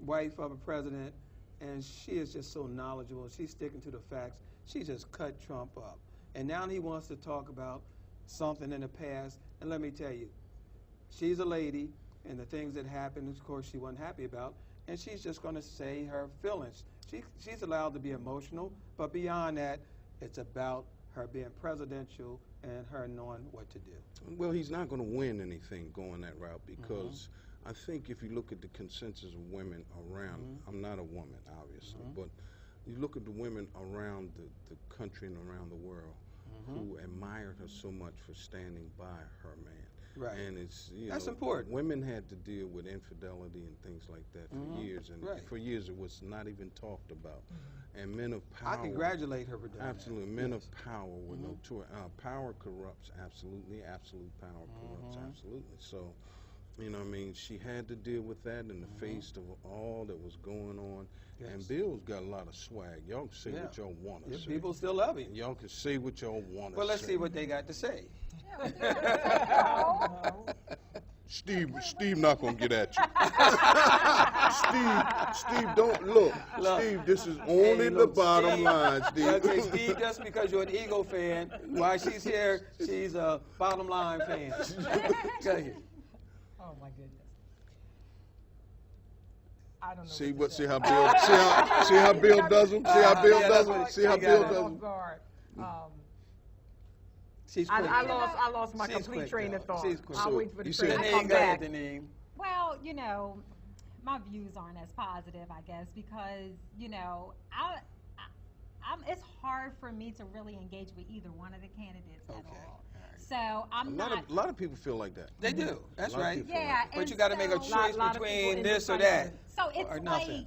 S3: wife of a president, and she is just so knowledgeable. She's sticking to the facts. She just cut Trump up, and now he wants to talk about something in the past. And let me tell you, she's a lady, and the things that happened, of course, she wasn't happy about, and she's just going to say her feelings. She's allowed to be emotional, but beyond that, it's about her being presidential and her knowing what to do.
S2: Well, he's not going to win anything going that route because I think if you look at the consensus of women around, I'm not a woman, obviously, but you look at the women around the country and around the world who admired her so much for standing by her man.
S3: Right.
S2: And it's,
S3: That's important.
S2: Women had to deal with infidelity and things like that for years, and
S3: Right.
S2: for years it was not even talked about. And men of power.
S3: I congratulate her for doing
S2: Absolutely.
S3: that.
S2: Men
S3: Yes.
S2: of power were notorious. Power corrupts, absolutely. Absolute power corrupts, absolutely. So, you know what I mean? She had to deal with that in the face of all that was going on.
S3: Yes.
S2: And Bill's got a lot of swag. Y'all can say
S3: Yeah.
S2: what y'all want to
S3: Yeah,
S2: say.
S3: people still love him.
S2: Y'all can say what y'all want to say.
S3: Well, let's see what they got to say.
S2: Steve not gonna get at you. Steve, don't look. Steve, this is only
S3: Hey,
S2: the
S3: look,
S2: bottom
S3: Steve,
S2: line,
S3: Okay,
S2: Steve.
S3: Steve, just because you're an Eagle fan, while she's here, she's a bottom line fan. Go ahead.
S7: Oh my goodness. I don't know.
S2: See
S7: what to say.
S2: how Bill see how Bill does them? See how Bill
S3: yeah,
S2: does
S3: that's
S2: them?
S3: what-
S2: See how
S3: you
S2: Bill
S3: got it.
S2: does
S7: Off
S2: them?
S7: guard.
S3: She's quick.
S7: I lost my
S3: She's
S7: complete
S3: quick,
S7: train
S3: though.
S7: of thought.
S3: She's quick.
S7: I'll
S2: So,
S7: wait for the
S2: you
S7: train
S2: said-
S7: to
S3: Deneen,
S7: come
S3: go ahead,
S7: back.
S3: Deneen.
S4: Well, you know, my views aren't as positive, I guess, because, you know, it's hard for me to really engage with either one of the candidates at
S3: Okay.
S4: all. So I'm
S2: A
S4: not.
S2: lot of people feel like that.
S3: They do. That's
S2: A lot of
S3: right.
S2: people feel
S4: Yeah,
S2: like
S3: But
S4: and
S3: you got to make a
S4: so-
S3: choice
S7: Lot of people
S3: between this or that.
S7: indecisive.
S4: So it's
S3: or
S4: like,
S3: nothing.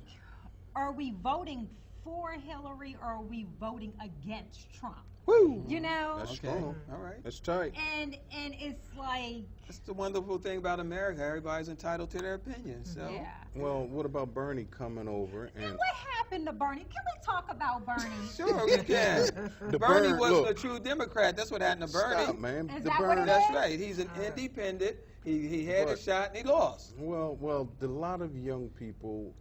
S4: are we voting for Hillary or are we voting against Trump?
S3: Woo!
S4: You know?
S2: That's
S3: Okay.
S2: strong.
S3: All right.
S2: That's tight.
S4: And it's like,
S3: That's the wonderful thing about America. Everybody's entitled to their opinion. So
S4: yeah.
S2: Well, what about Bernie coming over
S4: And
S2: and
S4: what happened to Bernie? Can we talk about Bernie?
S3: sure we can.
S2: The
S3: Bernie
S2: Bern-
S3: wasn't
S2: look.
S3: a true Democrat. That's what happened to Bernie.
S2: Stop, man.
S4: Is
S2: The
S4: that what
S2: Bern-
S4: it
S3: That's
S4: is?
S3: right. He's an independent. He had a
S2: But-
S3: shot and he lost.
S2: Well, a lot of young people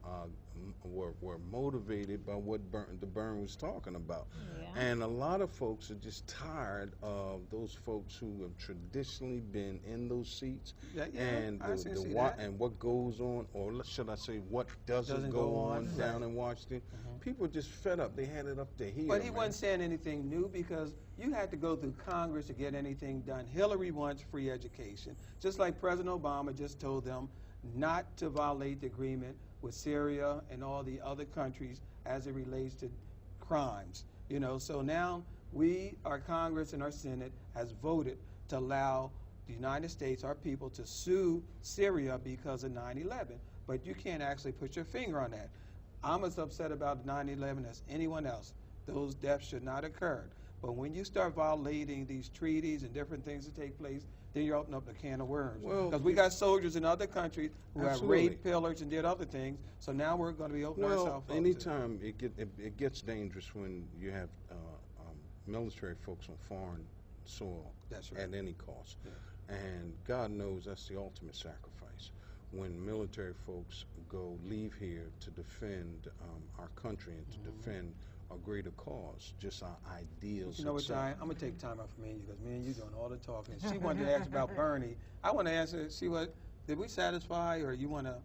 S2: were motivated by what the Bern was talking about,
S4: Yeah.
S2: and a lot of folks are just tired of those folks who have traditionally been in those seats,
S3: Yeah,
S2: and
S3: I see
S2: what
S3: that.
S2: and what goes on, or should I say, what doesn't go on down in Washington. People are just fed up. They had it up to here.
S3: But he
S2: man.
S3: wasn't saying anything new because you had to go through Congress to get anything done. Hillary wants free education, just like President Obama just told them not to violate the agreement with Syria and all the other countries as it relates to crimes. You know, so now our Congress and our Senate has voted to allow the United States, our people, to sue Syria because of 9/11. But you can't actually put your finger on that. I'm as upset about 9/11 as anyone else. Those deaths should not occur. But when you start violating these treaties and different things that take place, then you open up a can of worms.
S2: Well,
S3: Because we got soldiers in other countries who have
S2: Absolutely.
S3: raped, pillaged, and did other things. So now we're going to be opening
S2: Well,
S3: ourselves up.
S2: anytime it gets dangerous when you have military folks on foreign soil
S3: That's right.
S2: at any cost.
S3: Yeah.
S2: And God knows that's the ultimate sacrifice. When military folks leave here to defend our country and to defend a greater cause, just our ideals.
S3: You know what, Diane? I'm going to take time out from me and you because me and you doing all the talking. She wanted to ask about Bernie. I want to answer, did we satisfy or you want to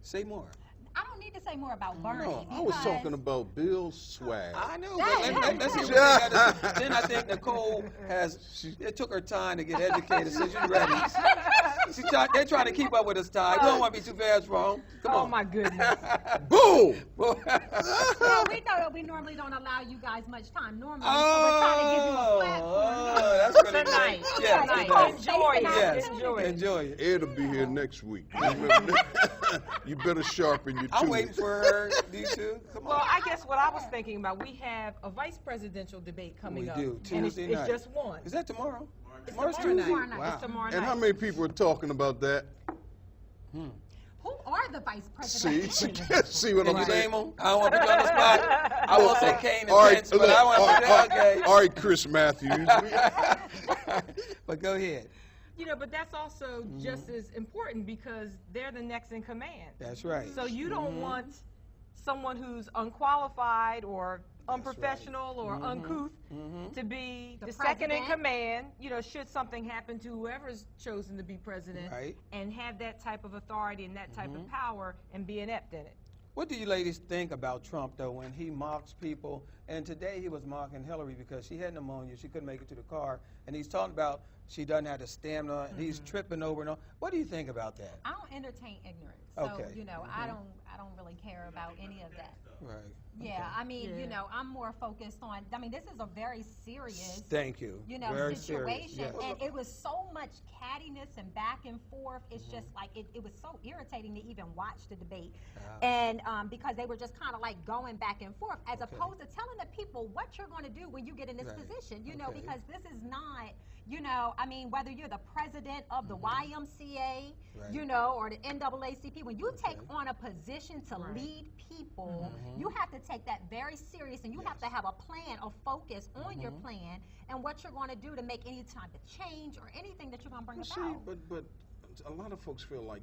S3: say more?
S4: I don't need to say more about Bernie.
S2: No, I was
S4: because-
S2: talking about Bill's swag.
S3: I know, but let's hear what they got to say. Then I think Nicole it took her time to get educated, so she's ready. They're trying to keep up with us, Ty. We don't want to be too fast wrong. Come
S7: Oh
S3: on.
S7: my goodness.
S2: Boom!
S4: Well, we know that we normally don't allow you guys much time normally, so we're trying to give you a platform.
S3: That's really
S7: Tonight.
S3: nice. Yeah,
S7: Tonight.
S3: tonight.
S7: Enjoy it.
S3: Yes.
S7: Enjoy it.
S3: Enjoy it.
S2: Ed will be here next week. You better sharpen your
S3: I'm
S2: tools.
S3: waiting for her. You two. Come
S7: Well,
S3: on.
S7: I guess what I was thinking about, we have a vice presidential debate coming
S3: We
S7: up.
S3: do,
S7: and it's,
S3: Tuesday night.
S7: it's just one.
S3: Is that tomorrow?
S7: Tomorrow
S3: Tuesday?
S7: night.
S3: Wow.
S7: It's tomorrow
S2: And
S7: night.
S2: how many people are talking about that?
S4: Who are the vice
S2: See,
S4: president?
S2: see what
S3: Can
S2: I'm
S3: you
S2: saying?
S3: name them? I don't want to put you on the spot. I won't say Kane and
S2: All right,
S3: Pence, but
S2: look,
S3: I want to say okay.
S2: all right, Chris Matthews.
S3: But go ahead.
S7: You know, but that's also just as important because they're the next in command.
S3: That's right.
S7: So you don't want someone who's unqualified or unprofessional or uncouth to be the second in
S4: president.
S7: command, you know, should something happen to whoever's chosen to be president,
S3: Right.
S7: and have that type of authority and that type of power and be inept in it.
S3: What do you ladies think about Trump, though, when he mocks people? And today he was mocking Hillary because she had pneumonia. She couldn't make it to the car. And he's talking about she doesn't have the stamina, and he's tripping over and all. What do you think about that?
S4: I don't entertain ignorance, so
S3: Okay.
S4: you know, I don't really care about any of that.
S3: Right.
S4: Yeah, I mean, you
S7: Yeah.
S4: know, I'm more focused on. I mean, this is a very serious,
S3: Thank you.
S4: you know,
S3: Very serious,
S4: situation,
S3: yes.
S4: and it was so much cattiness and back and forth. It's just like it was so irritating to even watch the debate, and because they were just kind of like going back and forth, as opposed to telling the people what you're going to do when you get in this
S3: Right.
S4: position. You know,
S3: Okay.
S4: because this is not. You know, I mean, whether you're the president of the YMCA,
S3: Right.
S4: you know, or the NAACP, when you take
S3: Okay.
S4: on a position to
S7: Right.
S4: lead people, you have to take that very serious, and you have to have a plan, a focus on your plan, and what you're going to do to make any type of change or anything that you're going to bring
S2: Well,
S4: about.
S2: see, but a lot of folks feel like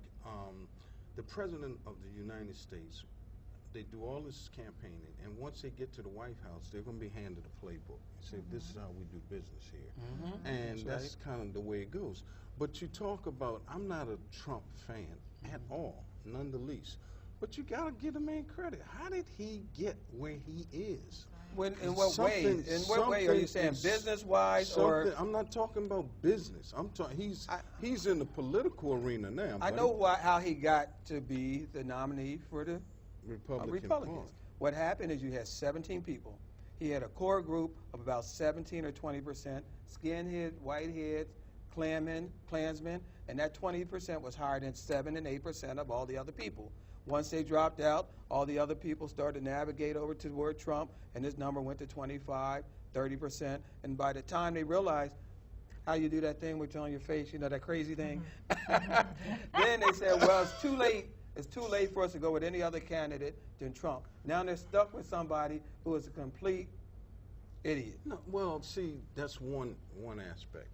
S2: the president of the United States, they do all this campaigning, and once they get to the White House, they're going to be handed a playbook and say, "This is how we do business here," and that's kind of the way it goes. But you talk about, I'm not a Trump fan at all, none the least. But you got to give the man credit. How did he get where he is?
S3: In what way?
S2: Something-
S3: In what way are you saying?
S2: something is-
S3: Business-wise or?
S2: Something- I'm not talking about business. I'm talking. He's in the political arena now.
S3: I
S2: buddy.
S3: know how he got to be the nominee for the
S2: Republicans.
S3: Republicans. What happened is you had 17 people. He had a core group of about 17 or 20%, skinhead, whiteheads, Klansmen, and that 20% was higher than 7 and 8% of all the other people. Once they dropped out, all the other people started to navigate over toward Trump, and this number went to 25, 30%. And by the time they realized how you do that thing with you on your face, you know, that crazy thing, then they said, well, it's too late. It's too late for us to go with any other candidate than Trump. Now they're stuck with somebody who is a complete idiot.
S2: No, well, see, that's one aspect.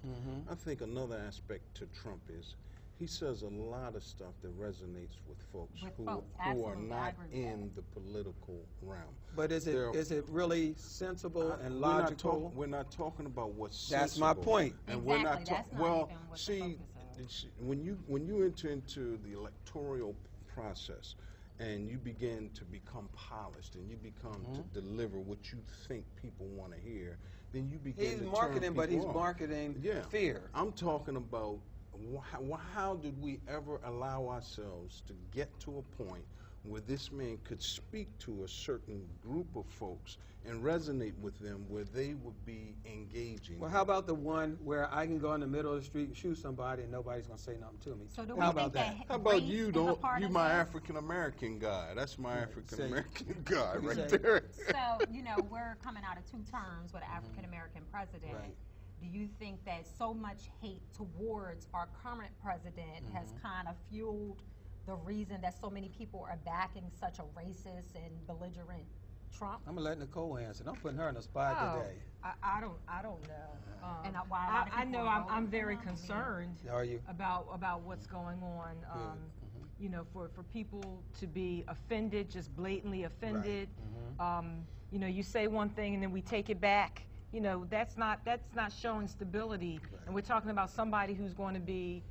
S2: I think another aspect to Trump is he says a lot of stuff that resonates with folks
S4: With
S2: who
S4: folks,
S2: are
S4: absolutely, I
S2: not
S4: agree with
S2: in the political realm.
S3: But is it really sensible and logical?
S2: We're not talking about what's
S3: That's my
S2: sensible.
S3: point.
S2: And we're not
S4: Exactly, that's not
S2: well,
S4: even what the
S2: see,
S4: focus
S2: when you enter into the electoral process and you begin to become polished and you become to deliver what you think people want to hear, then you begin
S3: He's
S2: to turn
S3: marketing, but he's
S2: people off.
S3: marketing fear.
S2: I'm talking about how did we ever allow ourselves to get to a point where this man could speak to a certain group of folks and resonate with them where they would be engaging.
S3: Well, how about the one where I can go in the middle of the street and shoot somebody and nobody's going to say nothing to me?
S4: So do
S3: How
S4: we
S3: about
S4: think that?
S2: How about
S4: race
S2: you?
S4: is a
S2: Don't
S4: part
S2: you
S4: of
S2: my
S4: this?
S2: African American guy? That's my African American guy
S3: you
S2: right
S3: say?
S2: there.
S4: So, you know, we're coming out of 2 terms with an African American president.
S3: Right.
S4: Do you think that so much hate towards our current president has kind of fueled the reason that so many people are backing such a racist and belligerent Trump?
S3: I'm going to let Nicole answer. I'm putting her in the spot today.
S1: I don't know.
S4: And why a lot of
S1: I
S4: people
S1: know
S4: are
S1: I'm
S4: voting
S1: very
S4: for him.
S1: concerned
S3: Are you?
S1: about what's going on. You know, for people to be offended, just blatantly offended. You know, you say one thing and then we take it back. You know, that's not showing stability.
S3: Right.
S1: And we're talking about somebody who's going to be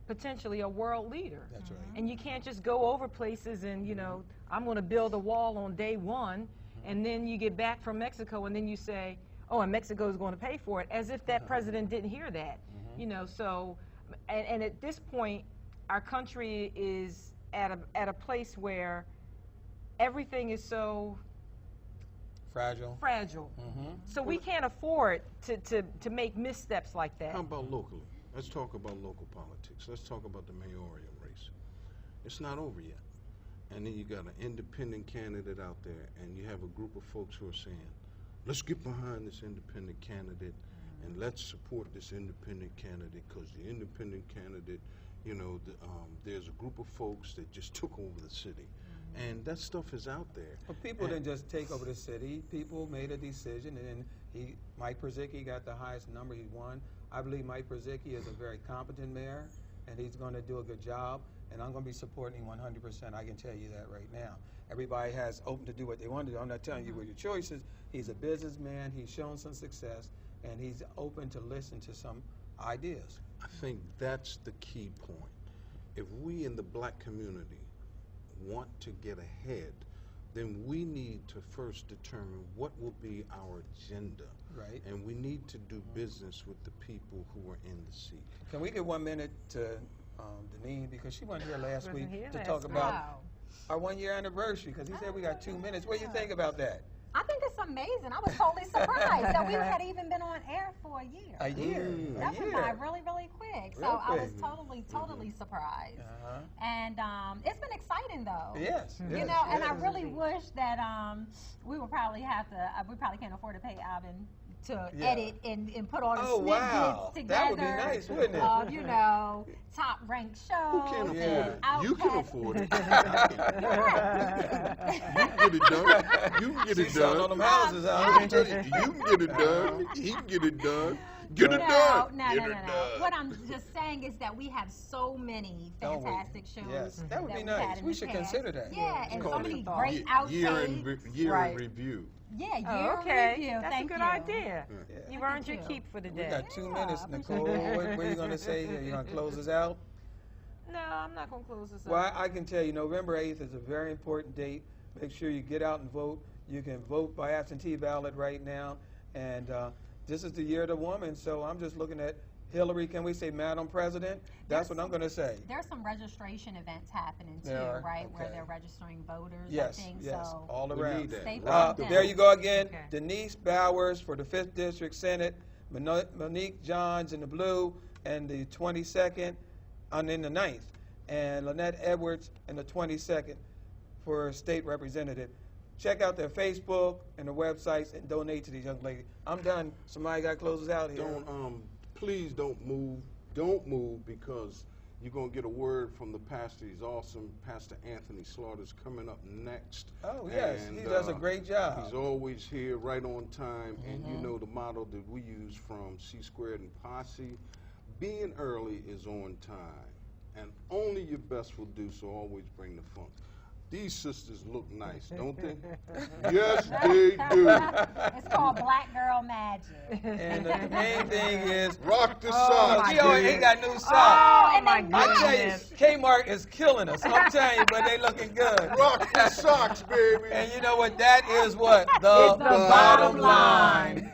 S1: potentially a world leader.
S3: That's right.
S1: And you can't just go over places and, you know, I'm going to build a wall on day 1, and then you get back from Mexico and then you say, oh, and Mexico is going to pay for it, as if that president didn't hear that. You know, so, and at this point, our country is at a place where everything is so
S3: Fragile.
S1: so we can't afford to make missteps like that.
S2: How about locally? Let's talk about local politics. Let's talk about the mayoral race. It's not over yet. And then you got an independent candidate out there, and you have a group of folks who are saying, let's get behind this independent candidate and let's support this independent candidate, because the independent candidate, you know, there's a group of folks that just took over the city. And that stuff is out there.
S3: But people didn't just take over the city. People made a decision, and then Mike Przicki got the highest number. He won. I believe Mike Przicki is a very competent mayor, and he's going to do a good job. And I'm going to be supporting him 100%. I can tell you that right now. Everybody has open to do what they want to do. I'm not telling you what your choice is. He's a businessman. He's shown some success, and he's open to listen to some ideas.
S2: I think that's the key point. If we in the black community want to get ahead, then we need to first determine what will be our agenda.
S3: Right.
S2: And we need to do business with the people who are in the seat.
S3: Can we get 1 minute to Deneen, because she wasn't here last week
S1: here
S3: to
S1: last
S3: talk
S1: week.
S3: about our 1-year anniversary, because he said we got 2 minutes. What do you think about that?
S4: I think it's amazing. I was totally surprised that we had even been on air for a year.
S3: A year.
S4: That went by really, really quick. So
S3: Real
S4: I was
S3: quick.
S4: totally surprised.
S3: Uh-huh.
S4: And it's been exciting though.
S3: Yes.
S4: You
S3: yes,
S4: know, and
S3: yes.
S4: I really wish that we would probably have to. We probably can't afford to pay Alvin to
S3: Yeah.
S4: edit and put all the
S3: Oh,
S4: snippets
S3: wow.
S4: together.
S3: That would be nice, wouldn't it?
S4: Of, you know, top ranked shows.
S2: Who can't
S4: and
S2: afford it? You can
S4: Outcast.
S2: afford it. You can get it done. You can get
S3: She's
S2: it
S3: selling all
S2: done.
S3: them houses out.
S2: I'm telling you, you can get it done. He can get it done. Get it done.
S4: No.
S2: Get it done.
S4: What I'm just saying is that we have so many
S3: Don't we?
S4: fantastic shows.
S3: Yes, that would be
S4: we've had
S3: nice.
S4: in
S3: We
S4: the
S3: should
S4: past.
S3: consider that.
S4: Yeah, and so
S2: Call
S4: many
S2: it
S4: great
S2: year
S4: outtakes.
S2: in
S1: Right.
S2: review.
S4: Yeah, year
S1: Okay,
S4: review.
S1: that's
S4: Thank
S1: a good
S4: you.
S1: idea.
S3: Yeah.
S1: You've earned your
S4: you.
S1: keep for the
S3: We
S1: day.
S3: got 2 minutes,
S4: I
S3: Nicole.
S4: appreciate
S3: What are you going to say? Are you going to close us out?
S1: No, I'm not going to close this
S3: Well,
S1: up.
S3: I can tell you, November 8th is a very important date. Make sure you get out and vote. You can vote by absentee ballot right now. And this is the year of the woman, so I'm just looking at Hillary. Can we say Madam President? That's what I'm going to say.
S4: There's some registration events happening too,
S3: There are?
S4: right? Where
S3: Okay.
S4: they're registering voters.
S3: Yes,
S4: I think
S3: yes,
S4: so.
S3: all
S2: We
S3: around.
S2: need that.
S4: Stay
S2: Lock
S4: focused.
S3: There you go again.
S1: Okay.
S3: Denise Bowers for the 5th District Senate, Monique Johns in the blue, and the 22nd, and in the 9th, and Lynette Edwards in the 22nd for State Representative. Check out their Facebook and their websites and donate to these young ladies. I'm done. Somebody got to close us out here.
S2: Please don't move. Don't move, because you're going to get a word from the pastor. He's awesome. Pastor Anthony Slaughter's coming up next.
S3: Oh, yes.
S2: And,
S3: He does a great job.
S2: He's always here, right on time. And you know the motto that we use from C Squared and Posse, being early is on time. And only your best will do, so always bring the funk. These sisters look nice, don't they? Yes, they do.
S4: It's called Black Girl Magic.
S3: And the main thing is,
S2: Rock the socks,
S3: Gio
S2: baby.
S3: ain't got new socks.
S1: Oh, my
S3: I tell you,
S1: goodness.
S3: Kmart is killing us. I'm telling you, but they looking good.
S2: Rock the socks, baby.
S3: And you know what? That is what?
S1: It's the bottom line.